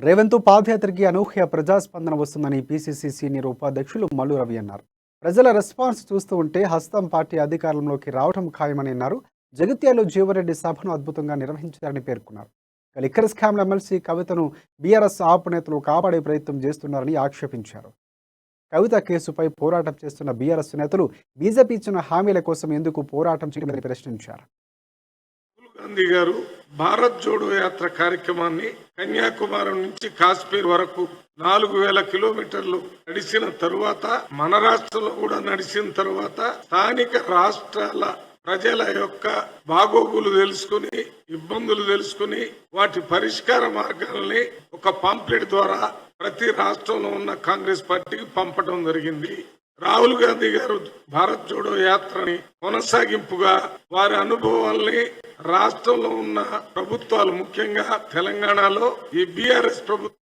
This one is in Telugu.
రేవంత్ పాదయాత్రకి అనూహ్య ప్రజాస్పందన వస్తుందని పీసీసీ సీనియర్ ఉపాధ్యక్షులు మల్లు రవి అన్నారు. ప్రజల రెస్పాన్స్ చూస్తూ ఉంటే హస్తం పార్టీ అధికారంలోకి రావడం ఖాయమని అన్నారు. జగిత్యాలలో జీవరెడ్డి సభను అద్భుతంగా నిర్వహించారని పేర్కొన్నారు. లిక్కర్ స్కామ్ల ఎమ్మెల్సీ కవితను బీఆర్ఎస్ ఆప్ నేతలు కాపాడే ప్రయత్నం చేస్తున్నారని ఆక్షేపించారు. కవిత కేసుపై పోరాటం చేస్తున్న బీఆర్ఎస్ నేతలు బీజేపీ ఇచ్చిన హామీల కోసం ఎందుకు పోరాటం చేయలేదని ప్రశ్నించారు. గాంధీ గారు భారత్ జోడో యాత్ర కార్యక్రమాన్ని కన్యాకుమారి నుంచి కాశ్మీర్ వరకు 4000 కిలోమీటర్లు నడిచిన తరువాత, మన రాష్ట్రంలో కూడా నడిచిన తరువాత స్థానిక రాష్ట్రాల ప్రజల యొక్క బాగోగులు తెలుసుకుని, ఇబ్బందులు తెలుసుకుని, వాటి పరిష్కార మార్గాలని ఒక పాంప్లెట్ ద్వారా ప్రతి రాష్ట్రంలో ఉన్న కాంగ్రెస్ పార్టీకి పంపడం జరిగింది. రాహుల్ గాంధీ గారు భారత్ జోడో యాత్రని కొనసాగింపుగా వారి అనుభవాల్ని రాష్ట్రంలో ఉన్న ప్రభుత్వాలు, ముఖ్యంగా తెలంగాణలో ఈ బీఆర్ఎస్ ప్రభుత్వం